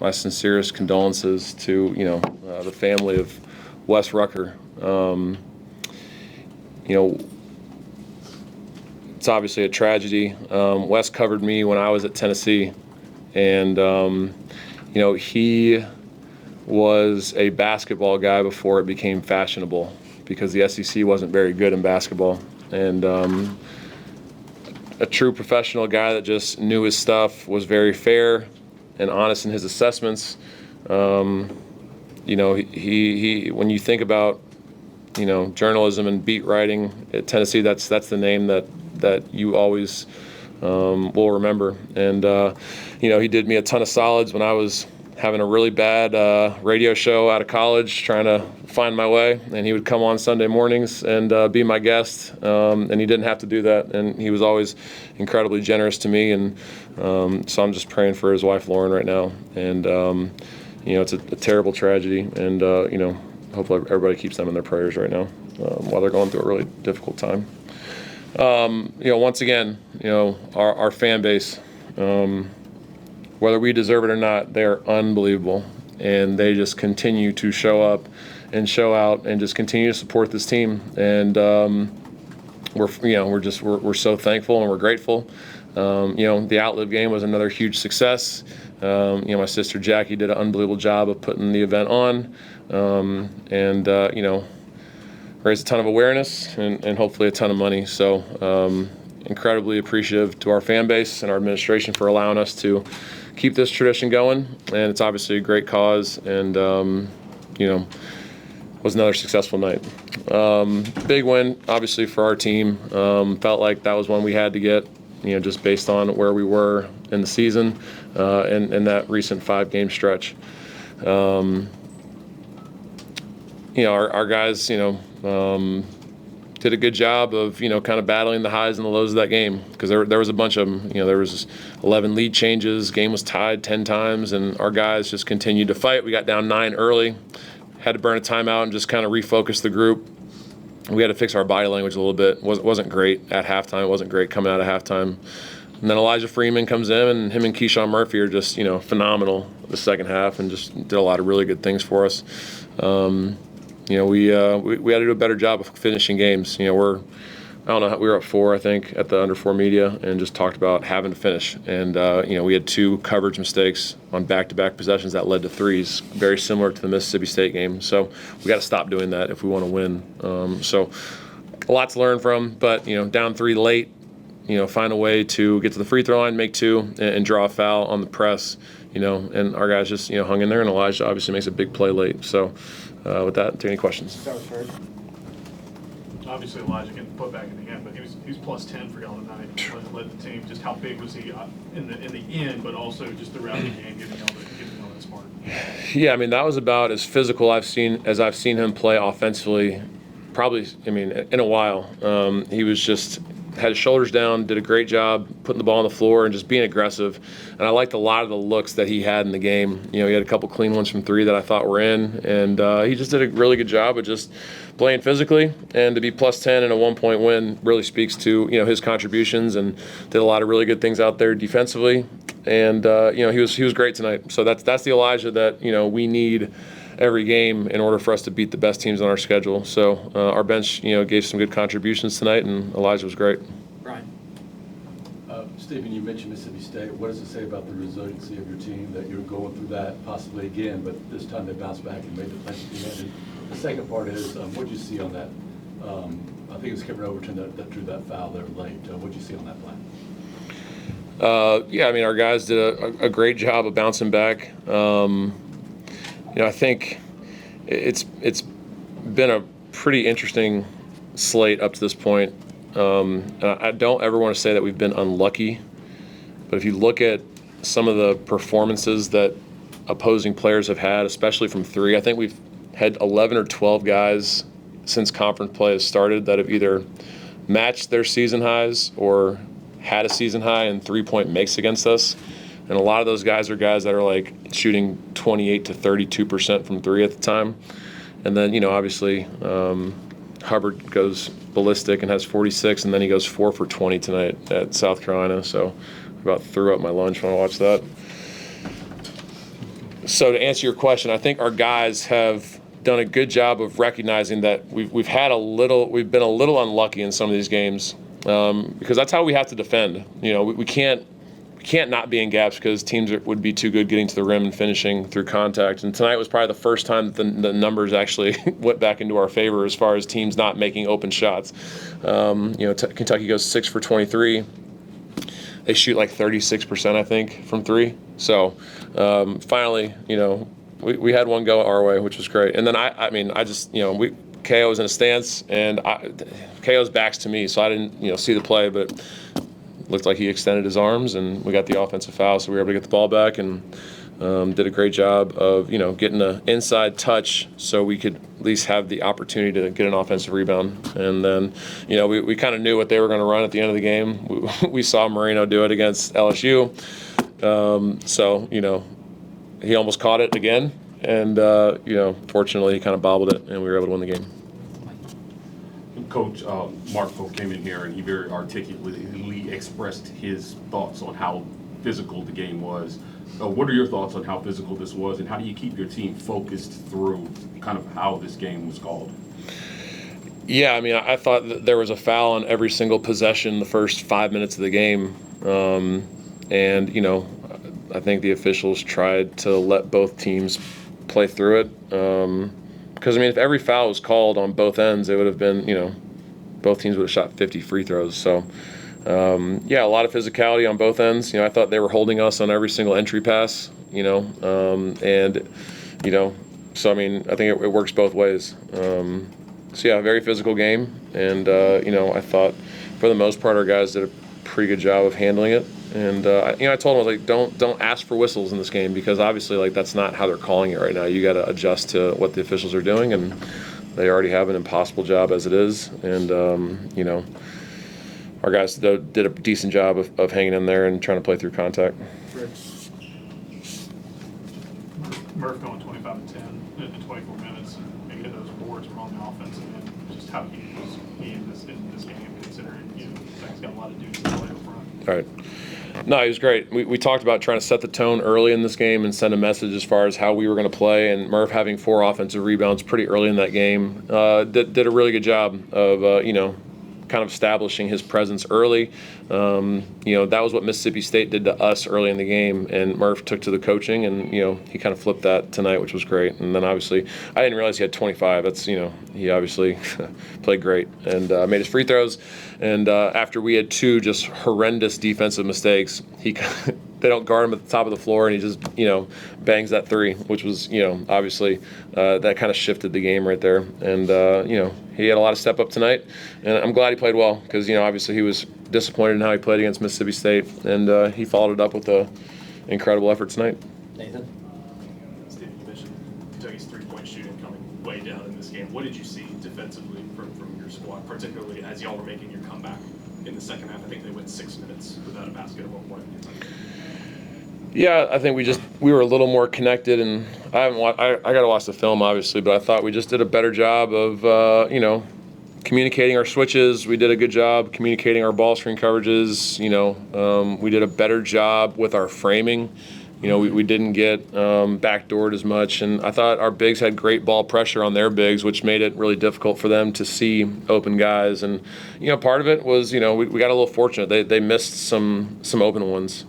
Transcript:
my sincerest condolences to, the family of Wes Rucker. It's obviously a tragedy. Wes covered me when I was at Tennessee, and he was a basketball guy before it became fashionable, because the SEC wasn't very good in basketball, and a true professional guy that just knew his stuff, was very fair and honest in his assessments. He when you think about journalism and beat writing at Tennessee, that's the name that you always will remember. And he did me a ton of solids when I was having a really bad radio show out of college, trying to find my way, and he would come on Sunday mornings and be my guest, and he didn't have to do that, and he was always incredibly generous to me, and so I'm just praying for his wife Lauren right now, and it's a terrible tragedy, and hopefully everybody keeps them in their prayers right now while they're going through a really difficult time. Once again, our fan base, whether we deserve it or not, they are unbelievable, and they just continue to show up and show out and just continue to support this team. And we're so thankful and we're grateful. The Outlive game was another huge success. My sister Jackie did an unbelievable job of putting the event on, and raised a ton of awareness and hopefully a ton of money. So incredibly appreciative to our fan base and our administration for allowing us to keep this tradition going, and it's obviously a great cause, and was another successful night. Big win obviously for our team. Felt like that was one we had to get, just based on where we were in the season and that recent 5-game stretch. Our guys did a good job of kind of battling the highs and the lows of that game, because there was a bunch of them. There was 11 lead changes, game was tied 10 times, and our guys just continued to fight. We got down 9 early, had to burn a timeout and just kind of refocus the group. We had to fix our body language a little bit. Wasn't great at halftime. It wasn't great coming out of halftime. And then Elijah Freeman comes in, and him and Keyshawn Murphy are just phenomenal the second half, and just did a lot of really good things for us. We had to do a better job of finishing games. We were up 4, I think, at the Under 4 media, and just talked about having to finish. And we had 2 coverage mistakes on back-to-back possessions that led to 3s, very similar to the Mississippi State game. So we got to stop doing that if we want to win. So a lot to learn from, but down 3 late, find a way to get to the free throw line, make 2, and draw a foul on the press. And our guys just hung in there, and Elijah obviously makes a big play late. So. With that, take any questions. That was fair. Obviously, Elijah getting put back in the end, but he was plus 10 for y'all tonight. Led the team. Just how big was he in the end, but also just throughout the game, giving y'all that spark? Yeah, that was about as physical I've seen him play offensively, probably. In a while. He was just had his shoulders down, did a great job putting the ball on the floor and just being aggressive. And I liked a lot of the looks that he had in the game. He had a couple clean ones from 3 that I thought were in, and he just did a really good job of just playing physically. And to be plus 10 in a 1-point win really speaks to his contributions, and did a lot of really good things out there defensively. And he was great tonight. So that's the Elijah that we need every game in order for us to beat the best teams on our schedule. So our bench, gave some good contributions tonight, and Elijah was great. Brian. Stephen, you mentioned Mississippi State. What does it say about the resiliency of your team that you're going through that possibly again, but this time they bounced back and made the play at the end? And the second part is, what did you see on that? I think it was Kevin Overton that drew that foul there late. What did you see on that play? Our guys did a great job of bouncing back. I think it's been a pretty interesting slate up to this point. I don't ever want to say that we've been unlucky, but if you look at some of the performances that opposing players have had, especially from 3, I think we've had 11 or 12 guys since conference play has started that have either matched their season highs or had a season high in 3-point makes against us. And a lot of those guys are guys that are like shooting 28 to 32% from 3 at the time. And then, obviously, Hubbard goes ballistic and has 46, and then he goes 4 for 20 tonight at South Carolina. So I about threw up my lunch when I watched that. So to answer your question, I think our guys have done a good job of recognizing that we've been a little unlucky in some of these games, because that's how we have to defend. We can't not be in gaps because teams would be too good getting to the rim and finishing through contact. And tonight was probably the first time that the numbers actually went back into our favor as far as teams not making open shots. Kentucky goes 6 for 23. They shoot like 36%, I think, from three. So finally, we had one go our way, which was great. And then KO was in a stance, and KO's back's to me, so I didn't see the play, but looked like he extended his arms, and we got the offensive foul, so we were able to get the ball back and did a great job of getting an inside touch so we could at least have the opportunity to get an offensive rebound. And then we kind of knew what they were going to run at the end of the game. We saw Marino do it against LSU, so he almost caught it again, and fortunately he kind of bobbled it, and we were able to win the game. Coach Marco came in here and he very articulately expressed his thoughts on how physical the game was. What are your thoughts on how physical this was, and how do you keep your team focused through kind of how this game was called? Yeah, I thought that there was a foul on every single possession the first 5 minutes of the game. I think the officials tried to let both teams play through it. Because, if every foul was called on both ends, it would have been, both teams would have shot 50 free throws. So, a lot of physicality on both ends. I thought they were holding us on every single entry pass, so, I think it works both ways. Very physical game. And, I thought for the most part our guys did a pretty good job of handling it. And I told them, I was like, don't ask for whistles in this game, because obviously that's not how they're calling it right now. You got to adjust to what the officials are doing, and they already have an impossible job as it is. And our guys did a decent job of hanging in there and trying to play through contact. Murph going 25 and 10 in 24 minutes, and maybe hit those boards were on the offensive end. Just how huge was he in this game, considering he's got a lot of dudes to play up front. All right. No, he was great. We talked about trying to set the tone early in this game and send a message as far as how we were going to play. And Murph having 4 offensive rebounds pretty early in that game did a really good job of kind of establishing his presence early. That was what Mississippi State did to us early in the game, and Murph took to the coaching, and he kind of flipped that tonight, which was great. And then obviously I didn't realize he had 25. That's he obviously played great and made his free throws. And after we had 2 just horrendous defensive mistakes, they don't guard him at the top of the floor, and he just bangs that 3, which was obviously that kind of shifted the game right there. And he had a lot of step up tonight, and I'm glad he played well, because obviously he was disappointed in how he played against Mississippi State, and he followed it up with an incredible effort tonight. Nathan? Steve, you mentioned Kentucky's three-point shooting coming way down in this game. What did you see defensively from your squad, particularly as y'all were making your comeback in the second half? I think they went 6 minutes without a basket at one point. Yeah, I think we were a little more connected, and I got to watch the film obviously, but I thought we just did a better job of communicating our switches. We did a good job communicating our ball screen coverages. We did a better job with our framing. We didn't get backdoored as much, and I thought our bigs had great ball pressure on their bigs, which made it really difficult for them to see open guys. And part of it was we got a little fortunate. They missed some open ones.